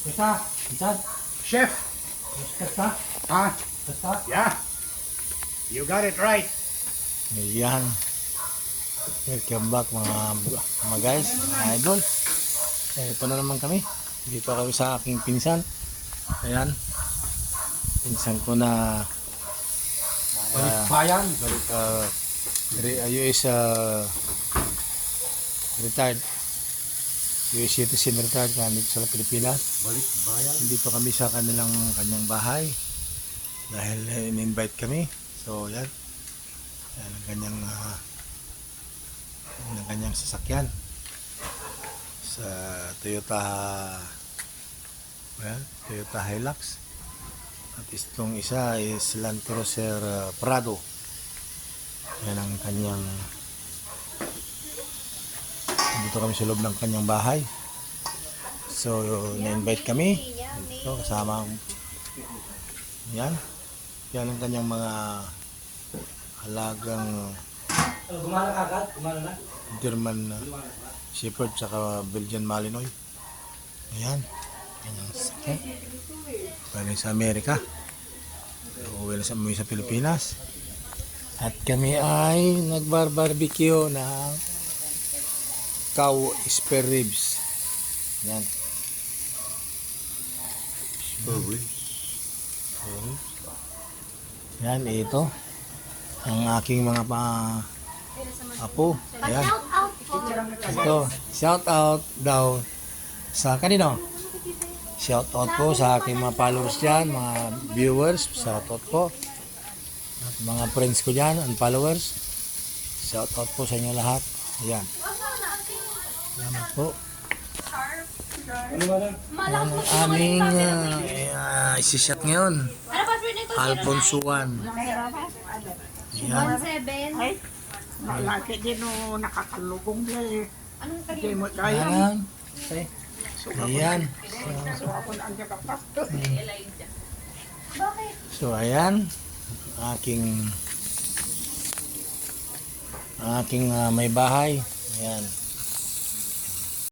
Basta, Insan. Chef. Basta. Huh? Basta. Yeah. You got it right. Ayan. Welcome back mga guys, mga idol. Ito na naman kami. Dito kami sa aking pinsan. Ayan. Pinsan ko na Bayan. balik US retired. US citizen retired dito sa Pilipinas. Balik bayan. Dito kami sa kanyang bahay dahil in-invite kami. So yan. Yan ang kanyang sasakyan sa Toyota Hilux. At itong isa is Land Cruiser Prado. Yan ang kanyang, dito kami sa loob ng kanyang bahay. So na-invite kami. Ito kasama yan. Yan ang kanyang mga alagang Gumana ka agad? Gumana na? German Shepherd saka Belgian Malinois. Ayan. Kanyang sakyan. Galing sa Amerika. Uwi na sa Pilipinas. At kami ay nagbar-barbecue ng cow spare ribs. Ayan. Spare ribs. Yan, ito. Ang aking mga apo. Ayan. Ito, shout out daw sa kanino? Shout out po sa aking mga followers dyan, mga viewers, shout out po. At mga friends ko dyan, and followers, shout out po sa inyo lahat. Ayan. Salamat po. Ang aming isishot ngayon, Alfonso 1. Ayan. 1-7. Ay, malaki din o nakakalugong din. Anong Hindi tayo? mo kaya. Ayan. Ayan. So ako na ang jagapas. Bakit? So ayan, aking may bahay. Ayan.